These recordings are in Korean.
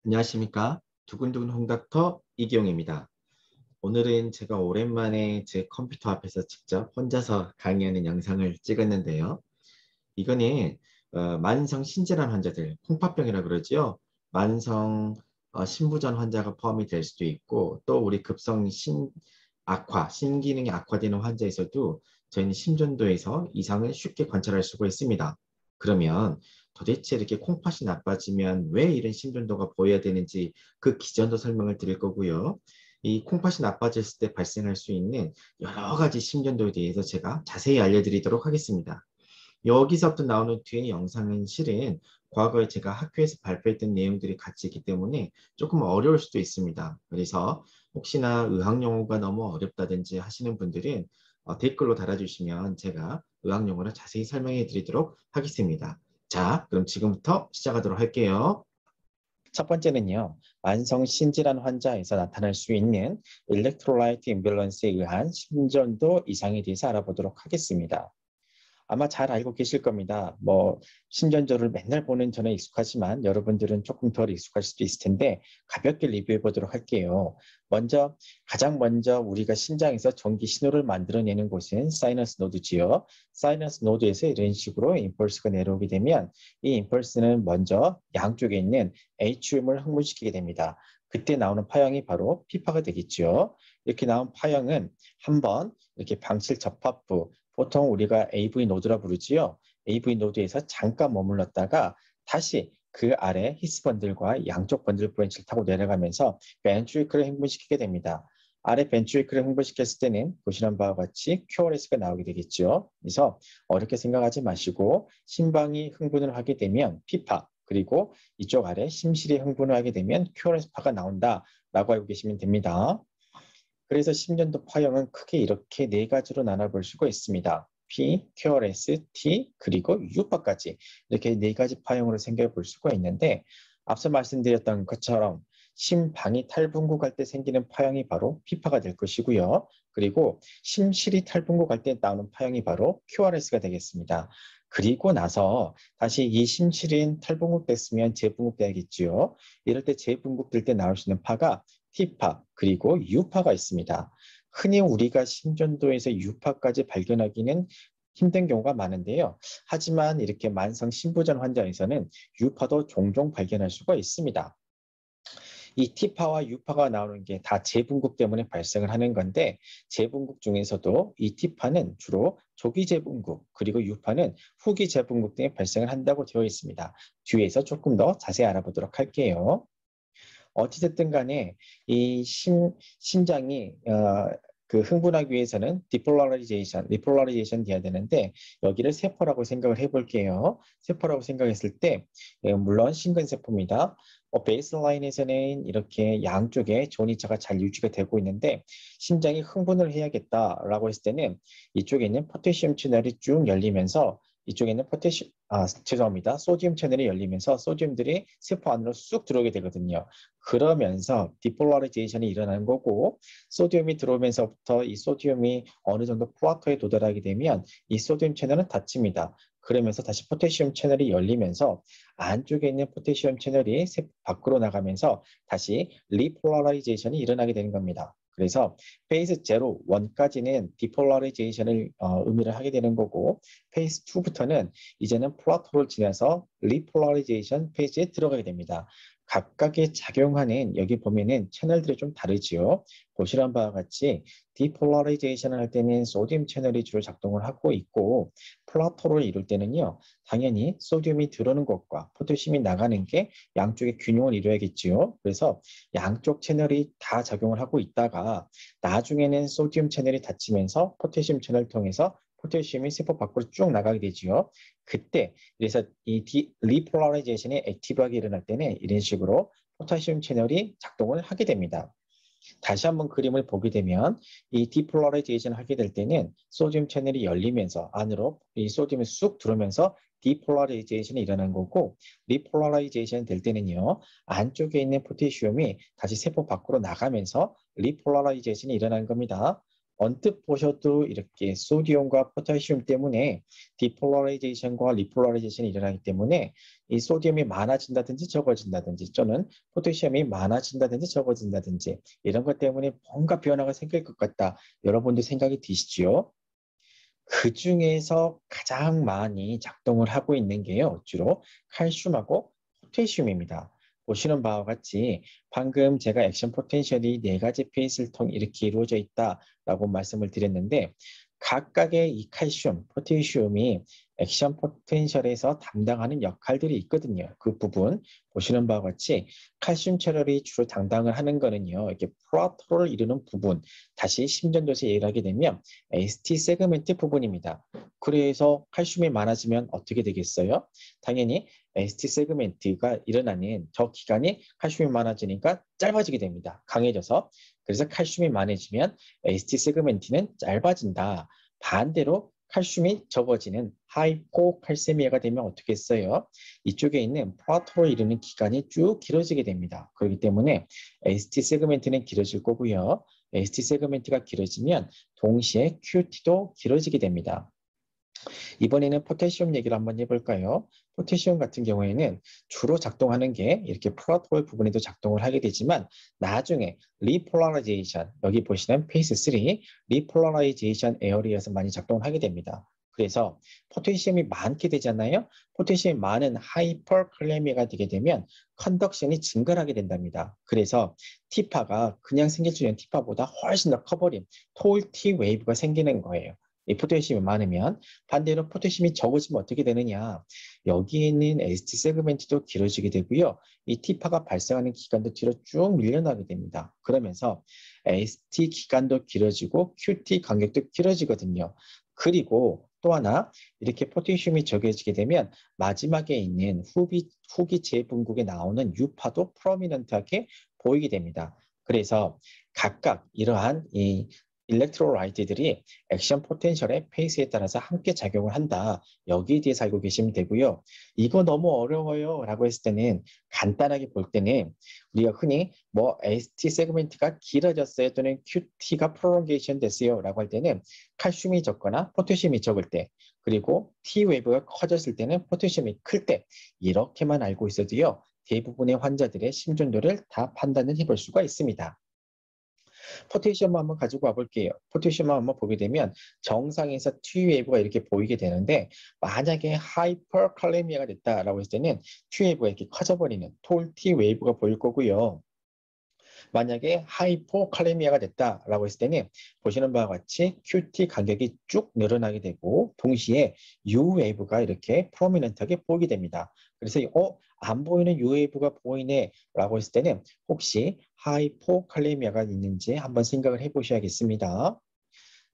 안녕하십니까. 두근두근 홍닥터 이기용입니다. 오늘은 제가 오랜만에 제 컴퓨터 앞에서 직접 혼자서 강의하는 영상을 찍었는데요. 이거는 만성 신질환 환자들, 홍파병이라 그러지요. 만성 신부전 환자가 포함이 될 수도 있고 또 우리 급성 신기능이 악화되는 환자에서도 저희는 심전도에서 이상을 쉽게 관찰할 수가 있습니다. 그러면 도대체 이렇게 콩팥이 나빠지면 왜 이런 심전도가 보여야 되는지 그 기전도 설명을 드릴 거고요. 이 콩팥이 나빠졌을 때 발생할 수 있는 여러 가지 심전도에 대해서 제가 자세히 알려드리도록 하겠습니다. 여기서부터 나오는 뒤에 영상은 실은 과거에 제가 학교에서 발표했던 내용들이 같이 있기 때문에 조금 어려울 수도 있습니다. 그래서 혹시나 의학용어가 너무 어렵다든지 하시는 분들은 댓글로 달아주시면 제가 의학용어를 자세히 설명해 드리도록 하겠습니다. 자, 그럼 지금부터 시작하도록 할게요. 첫 번째는요, 만성 신질환 환자에서 나타날 수 있는 일렉트로라이트 임밸런스에 의한 심전도 이상에 대해서 알아보도록 하겠습니다. 아마 잘 알고 계실 겁니다. 심전도를 맨날 보는 저는 익숙하지만 여러분들은 조금 덜 익숙할 수도 있을 텐데 가볍게 리뷰해 보도록 할게요. 가장 먼저 우리가 심장에서 전기 신호를 만들어내는 곳은 사이너스 노드지요. 사이너스 노드에서 이런 식으로 임펄스가 내려오게 되면 이 임펄스는 먼저 양쪽에 있는 H음을 흥분시키게 됩니다. 그때 나오는 파형이 바로 피파가 되겠죠. 이렇게 나온 파형은 한번 이렇게 방칠 접합부, 보통 우리가 AV 노드라 부르지요. AV 노드에서 잠깐 머물렀다가 다시 그 아래 히스 번들과 양쪽 번들 브랜치를 타고 내려가면서 벤트리클을 흥분시키게 됩니다. 아래 벤트리클을 흥분시켰을 때는 보시는 바와 같이 QRS가 나오게 되겠죠. 그래서 어렵게 생각하지 마시고 심방이 흥분을 하게 되면 피파, 그리고 이쪽 아래 심실이 흥분을 하게 되면 QRS파가 나온다라고 알고 계시면 됩니다. 그래서 심전도 파형은 크게 이렇게 네 가지로 나눠볼 수가 있습니다. P, QRS, T, 그리고 U파까지 이렇게 네 가지 파형으로 생각해 볼 수가 있는데 앞서 말씀드렸던 것처럼 심방이 탈분국할 때 생기는 파형이 바로 P파가 될 것이고요. 그리고 심실이 탈분국할 때 나오는 파형이 바로 QRS가 되겠습니다. 그리고 나서 다시 이 심실인 탈분국됐으면 재분국돼야겠지요. 이럴 때 재분국될 때 나올 수 있는 파가 T파 그리고 U파가 있습니다. 흔히 우리가 심전도에서 U파까지 발견하기는 힘든 경우가 많은데요. 하지만 이렇게 만성 신부전 환자에서는 U파도 종종 발견할 수가 있습니다. 이 T파와 U파가 나오는 게 다 재분국 때문에 발생을 하는 건데 재분국 중에서도 이 T파는 주로 조기 재분국 그리고 U파는 후기 재분국 때문에 발생을 한다고 되어 있습니다. 뒤에서 조금 더 자세히 알아보도록 할게요. 어찌됐든 간에 이 심장이 그 흥분하기 위해서는 리폴라리제이션 돼야 되는데 여기를 세포라고 생각을 해볼게요. 세포라고 생각했을 때 물론 심근세포입니다. 베이스라인에서는 이렇게 양쪽에 전이차가 잘 유지가 되고 있는데 심장이 흥분을 해야겠다라고 했을 때는 이쪽에 있는 포태시움 채널이 쭉 열리면서 이쪽에 있는 죄송합니다. 소디움 채널이 열리면서 소디움들이 세포 안으로 쑥 들어오게 되거든요. 그러면서 디폴라리제이션이 일어나는 거고 소디움이 들어오면서부터 이 소디움이 어느 정도 플라토에 도달하게 되면 이 소디움 채널은 닫힙니다. 그러면서 다시 포태시움 채널이 열리면서 안쪽에 있는 포태시움 채널이 세포 밖으로 나가면서 다시 리폴라리제이션이 일어나게 되는 겁니다. 그래서 페이스 0, 1까지는 디폴라리제이션을 의미를 하게 되는 거고 페이스 2부터는 이제는 플라토를 지나서 리폴라리제이션 페이지에 들어가게 됩니다. 각각의 작용하는 여기 보면은 채널들이 좀 다르지요. 보시는 바와 같이 디폴라리제이션을 할 때는 소디움 채널이 주로 작동을 하고 있고 플라토를 이룰 때는요. 당연히 소디움이 들어오는 것과 포타슘이 나가는 게 양쪽의 균형을 이루어야겠지요. 그래서 양쪽 채널이 다 작용을 하고 있다가 나중에는 소디움 채널이 닫히면서 포타슘 채널을 통해서 포타슘이 세포 밖으로 쭉 나가게 되지요. 그때 그래서 이 리폴라리제이션이 액티브하게 일어날 때는 이런 식으로 포타슘 채널이 작동을 하게 됩니다. 다시 한번 그림을 보게 되면 이 디폴라리제이션을 하게 될 때는 소디움 채널이 열리면서 안으로 이 소디움이 쑥 들어오면서 디폴라리제이션이 일어나는 거고 리폴라리제이션 될 때는요. 안쪽에 있는 포타슘이 다시 세포 밖으로 나가면서 리폴라리제이션이 일어나는 겁니다. 언뜻 보셔도 이렇게 소디움과 포타시움 때문에 디폴라라이제이션과 리폴라라이제이션이 일어나기 때문에 이 소디움이 많아진다든지 적어진다든지 또는 포타시움이 많아진다든지 적어진다든지 이런 것 때문에 뭔가 변화가 생길 것 같다. 여러분도 생각이 드시지요? 그 중에서 가장 많이 작동을 하고 있는 게요. 주로 칼슘하고 포타시움입니다. 보시는 바와 같이 방금 제가 액션 포텐셜이 네 가지 페이스를 통해 이렇게 이루어져 있다라고 말씀을 드렸는데 각각의 이 칼슘, 포타시움이 액션 포텐셜에서 담당하는 역할들이 있거든요. 그 부분 보시는 바와 같이 칼슘 채널이 주로 담당을 하는 거는요. 이렇게 프로토를 이루는 부분, 다시 심전도시 얘기를 하게 되면 ST 세그멘트 부분입니다. 그래서 칼슘이 많아지면 어떻게 되겠어요? 당연히 ST 세그멘트가 일어나는 저 기간이 칼슘이 많아지니까 짧아지게 됩니다. 강해져서. 그래서 칼슘이 많아지면 ST 세그멘트는 짧아진다. 반대로 칼슘이 적어지는 하이포칼세미아가 되면 어떻게 했어요? 이쪽에 있는 플라토를 이루는 기간이 쭉 길어지게 됩니다. 그렇기 때문에 ST 세그멘트는 길어질 거고요. ST 세그멘트가 길어지면 동시에 QT도 길어지게 됩니다. 이번에는 포테시움 얘기를 한번 해볼까요? 포테시움 같은 경우에는 주로 작동하는 게 이렇게 플라토의 부분에도 작동을 하게 되지만 나중에 리폴라라이제이션, 여기 보시는 페이스 3, 리폴라라이제이션 에어리에서 많이 작동을 하게 됩니다. 그래서 포테시움이 많게 되잖아요. 포테시움이 많은 하이퍼클레미가 되게 되면 컨덕션이 증가하게 된답니다. 그래서 T파가 그냥 생길 수 있는 T파보다 훨씬 더 커버린 톨 T 웨이브가 생기는 거예요. 이 포테시움이 많으면. 반대로 포테시움이 적어지면 어떻게 되느냐. 여기에 있는 ST 세그멘트도 길어지게 되고요. 이 T파가 발생하는 기간도 뒤로 쭉 밀려나게 됩니다. 그러면서 ST 기간도 길어지고 QT 간격도 길어지거든요. 그리고 또 하나 이렇게 포테시움이 적어지게 되면 마지막에 있는 후기 재분국에 나오는 U파도 프로미넌트하게 보이게 됩니다. 그래서 각각 이러한 이 일렉트로라이트들이 액션 포텐셜의 페이스에 따라서 함께 작용을 한다. 여기에 대해서 알고 계시면 되고요. 이거 너무 어려워요 라고 했을 때는 간단하게 볼 때는 우리가 흔히 뭐 ST 세그멘트가 길어졌어요 또는 QT가 프롤ongation 됐어요 라고 할 때는 칼슘이 적거나 포타슘이 적을 때 그리고 T 웨이브가 커졌을 때는 포타슘이 클 때 이렇게만 알고 있어도요. 대부분의 환자들의 심전도를 다 판단을 해볼 수가 있습니다. 포테시엄 한번 가지고 와볼게요. 포테시엄 한번 보게 되면 정상에서 T 웨이브가 이렇게 보이게 되는데 만약에 하이퍼칼레미아가 됐다라고 했을 때는 T 웨이브가 이렇게 커져버리는 톨 T 웨이브가 보일 거고요. 만약에 하이포칼레미아가 됐다라고 했을 때는 보시는 바와 같이 QT 간격이 쭉 늘어나게 되고 동시에 U 웨이브가 이렇게 프로미넌트하게 보이게 됩니다. 그래서 안 보이는 U 웨이브가 보이네 라고 했을 때는 혹시 하이포칼레미아가 있는지 한번 생각을 해보셔야겠습니다.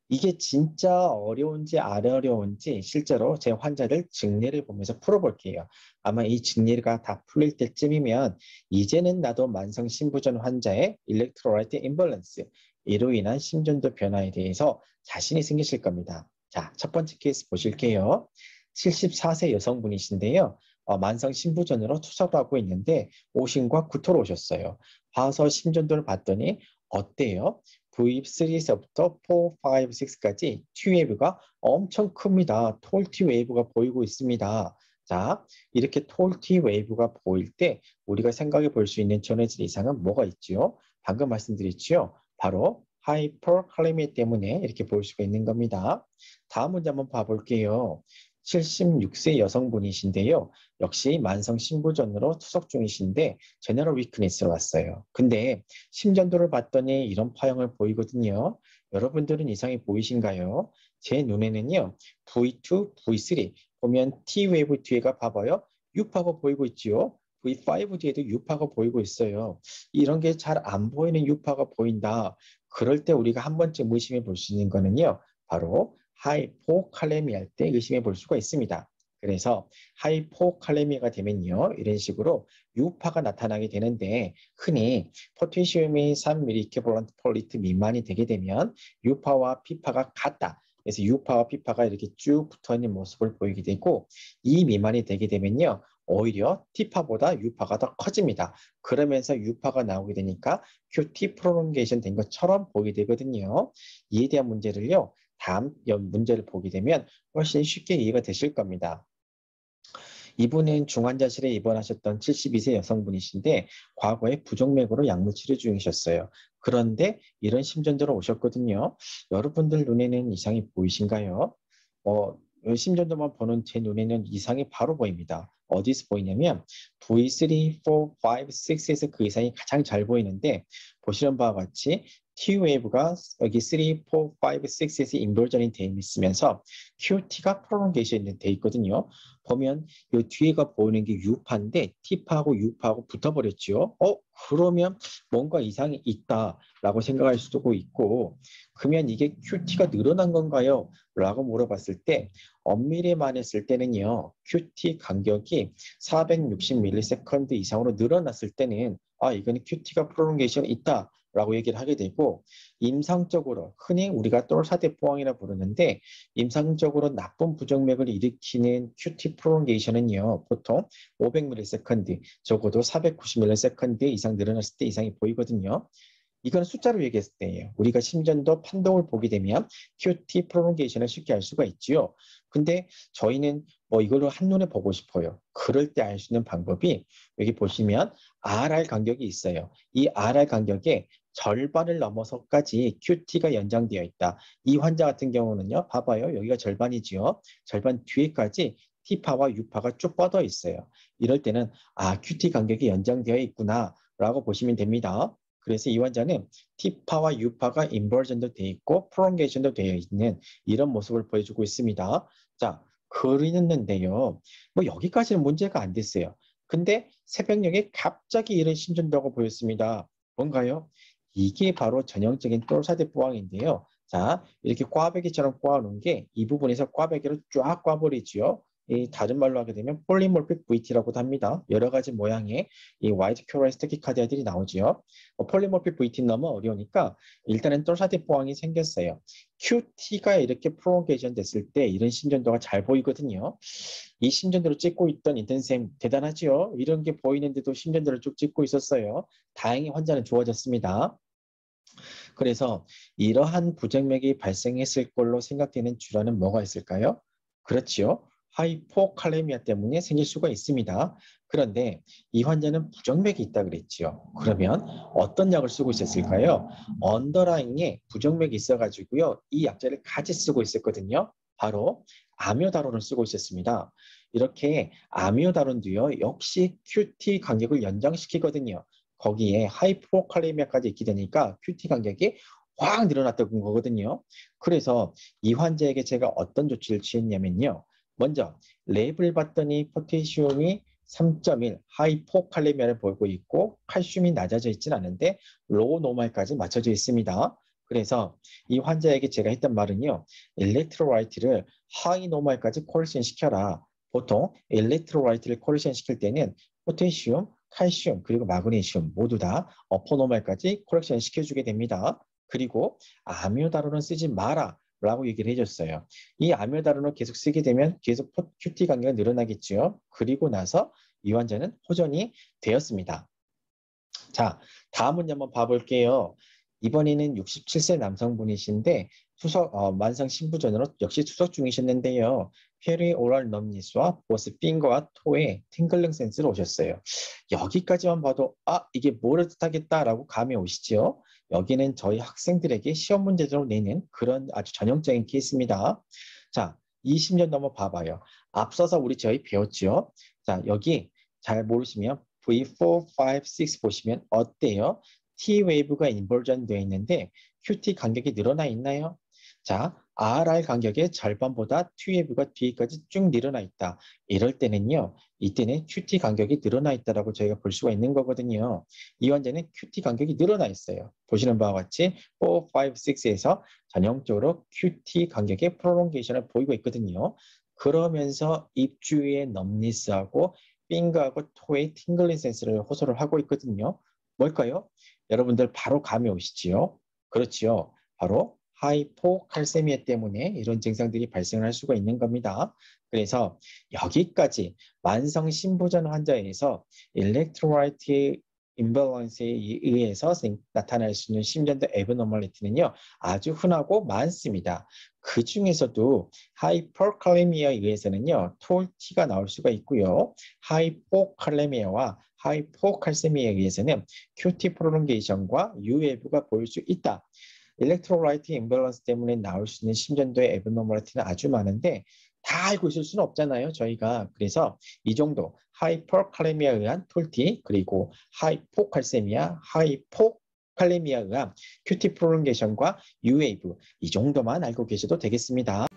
이게 진짜 어려운지 안 어려운지 실제로 제 환자들 증례를 보면서 풀어볼게요. 아마 이 증례가 다 풀릴 때쯤이면 이제는 나도 만성 심부전 환자의 일렉트로라이트 임밸런스 이로 인한 심전도 변화에 대해서 자신이 생기실 겁니다. 자, 첫 번째 케이스 보실게요. 74세 여성분이신데요. 만성 심부전으로 투석을 하고 있는데 오신과 구토로 오셨어요. 와서 심전도를 봤더니 어때요? V3에서부터 4, 5, 6까지 T웨이브가 엄청 큽니다. 톨 T웨이브가 보이고 있습니다. 자, 이렇게 톨 T웨이브가 보일 때 우리가 생각해 볼 수 있는 전해질 이상은 뭐가 있죠? 방금 말씀드렸죠? 바로 하이퍼칼레미 때문에 이렇게 볼 수가 있는 겁니다. 다음 문제 한번 봐볼게요. 76세 여성분이신데요. 역시 만성 심부전으로 투석 중이신데 제너럴 위크니스로 왔어요. 근데 심전도를 봤더니 이런 파형을 보이거든요. 여러분들은 이상이 보이신가요? 제 눈에는요. V2, V3 보면 T웨이브 뒤에가 봐봐요. U파가 보이고 있지요. V5 뒤에도 U파가 보이고 있어요. 이런 게 잘 안 보이는 U파가 보인다. 그럴 때 우리가 한 번쯤 의심해 볼 수 있는 거는요. 바로 하이포칼레미 할 때 의심해 볼 수가 있습니다. 그래서 하이포칼레미가 되면요. 이런 식으로 유파가 나타나게 되는데 흔히 포테시움이 3mg 이퀴벌런트 퍼 리터 미만이 되게 되면 유파와 피파가 같다. 그래서 유파와 피파가 이렇게 쭉 붙어있는 모습을 보이게 되고 이 미만이 되게 되면요. 오히려 T파보다 U파가 더 커집니다. 그러면서 U파가 나오게 되니까 QT 프롤ongation 된 것처럼 보이게 되거든요. 이에 대한 문제를요. 다음 문제를 보게 되면 훨씬 쉽게 이해가 되실 겁니다. 이분은 중환자실에 입원하셨던 72세 여성분이신데 과거에 부정맥으로 약물 치료 중이셨어요. 그런데 이런 심전도로 오셨거든요. 여러분들 눈에는 이상이 보이신가요? 심전도만 보는 제 눈에는 이상이 바로 보입니다. 어디서 보이냐면 V3, 4, 5, 6에서 그 이상이 가장 잘 보이는데 보시는 바와 같이 T웨이브가 여기 3, 4, 5, 6에서 인버전이 되어 있으면서 QT가 프롤ongation 되어 있거든요. 보면 이 뒤에가 보이는 게 U파인데 T파하고 U파하고 붙어버렸죠. 그러면 뭔가 이상이 있다라고 생각할 수도 있고 그러면 이게 QT가 늘어난 건가요? 라고 물어봤을 때 엄밀히만 했을 때는요. QT 간격이 460ms 이상으로 늘어났을 때는 이거는 QT가 프롤ongation 있다. 라고 얘기를 하게 되고 임상적으로 흔히 우리가 똘사대포항이라 부르는데 임상적으로 나쁜 부정맥을 일으키는 QT 프롤ongation 보통 500ms, 적어도 490ms 이상 늘어났을 때 이상이 보이거든요. 이건 숫자로 얘기했을 때예요. 우리가 심전도 판독을 보게 되면 QT 프롤ongation 쉽게 알 수가 있지요. 근데 저희는 이걸로 한눈에 보고 싶어요. 그럴 때 알 수 있는 방법이 여기 보시면 RR 간격이 있어요. 이 RR 간격에 절반을 넘어서까지 QT가 연장되어 있다. 이 환자 같은 경우는요. 봐봐요. 여기가 절반이지요. 절반 뒤에까지 T파와 U파가 쭉 뻗어 있어요. 이럴 때는 QT 간격이 연장되어 있구나 라고 보시면 됩니다. 그래서 이 환자는 T파와 U파가 인버전도 되어 있고 프롤ongation 되어 있는 이런 모습을 보여주고 있습니다. 자, 그리는데요. 여기까지는 문제가 안 됐어요. 근데 새벽녘에 갑자기 이런 심전도가 보였습니다. 뭔가요? 이게 바로 전형적인 똘사대포항인데요. 자, 이렇게 꽈배기처럼 꽈놓은 게 이 부분에서 꽈배기로 쫙 꽈버리죠. 이 다른 말로 하게 되면 폴리몰픽 VT라고도 합니다. 여러 가지 모양의 이 와이드 큐라이스 테키카디아들이 나오죠. 폴리몰픽 VT 너무 어려우니까 일단은 똘사대포항이 생겼어요. QT가 이렇게 프롤ongation 됐을 때 이런 심전도가 잘 보이거든요. 이 심전도를 찍고 있던 인턴쌤 대단하죠. 이런 게 보이는데도 심전도를 쭉 찍고 있었어요. 다행히 환자는 좋아졌습니다. 그래서 이러한 부정맥이 발생했을 걸로 생각되는 질환은 뭐가 있을까요? 그렇지요. 하이포칼레미아 때문에 생길 수가 있습니다. 그런데 이 환자는 부정맥이 있다 그랬지요. 그러면 어떤 약을 쓰고 있었을까요? 언더라인에 부정맥이 있어가지고요. 이 약제를 같이 쓰고 있었거든요. 바로 아미오다론을 쓰고 있었습니다. 이렇게 아미오다론도요. 역시 QT 간격을 연장시키거든요. 거기에 하이포칼레미아까지 있게 되니까 QT 간격이 확 늘어났던 거거든요. 그래서 이 환자에게 제가 어떤 조치를 취했냐면요. 먼저 랩을 봤더니 포테시움이 3.1 하이포칼레미아를 보이고 있고 칼슘이 낮아져 있지는 않은데 로우 노멀까지 맞춰져 있습니다. 그래서 이 환자에게 제가 했던 말은요. 일렉트로라이트를 하이 노멀까지 콜렉션 시켜라. 보통 일렉트로라이트를 콜렉션 시킬 때는 포테시움, 칼슘 그리고 마그네슘 모두 다 어퍼노멀까지 콜렉션 시켜주게 됩니다. 그리고 아미오다론은 쓰지 마라 라고 얘기를 해줬어요. 이 아미오다론을 계속 쓰게 되면 계속 QT 간격이 늘어나겠죠. 그리고 나서 이 환자는 호전이 되었습니다. 자, 다음 문제 한번 봐볼게요. 이번에는 67세 남성분이신데 만성 신부전으로 역시 투석 중이셨는데요. 페리 오랄 넘니스와 보스 핑거와 토의 팅글링 센스로 오셨어요. 여기까지만 봐도 이게 뭐를 뜻하겠다라고 감이 오시죠? 여기는 저희 학생들에게 시험 문제로 내는 그런 아주 전형적인 케이스입니다. 자, 20년 넘어 봐봐요. 앞서서 저희 배웠죠? 자, 여기 잘 모르시면 V4, 5, 6 보시면 어때요? T 웨이브가 인버전 되어 있는데 QT 간격이 늘어나 있나요? 자, RR 간격의 절반보다 T 웨이브가 뒤까지 쭉 늘어나 있다. 이럴 때는요. 이때는 QT 간격이 늘어나 있다라고 저희가 볼 수가 있는 거거든요. 이 환자는 QT 간격이 늘어나 있어요. 보시는 바와 같이 4, 5, 6에서 전형적으로 QT 간격의 프롤롱게이션을 보이고 있거든요. 그러면서 입주위의 넘니스하고 핑거하고 토의 팅글링 센스를 호소를 하고 있거든요. 뭘까요? 여러분들 바로 감이 오시지요? 그렇지요. 바로 하이포칼세미아 때문에 이런 증상들이 발생할 수가 있는 겁니다. 그래서 여기까지 만성 신부전 환자에서 일렉트로라이트 임밸런스에 의해서 나타날 수 있는 심전도 애브노멀리티는요 아주 흔하고 많습니다. 그 중에서도 하이퍼칼레미아에 의해서는요 톨티가 나올 수가 있고요. 하이포칼레미아와 하이포칼세미아에 의해서는 QT 프롤ongation U웨이브가 보일 수 있다. 일렉트로라이트 임밸런스 때문에 나올 수 있는 심전도의 애브노멀리티는 아주 많은데 다 알고 있을 수는 없잖아요, 저희가. 그래서 이 정도 하이퍼칼레미아에 의한 톨티 그리고 하이포칼세미아, 하이포칼레미아에 의한 QT 프롤ongation U웨이브 이 정도만 알고 계셔도 되겠습니다.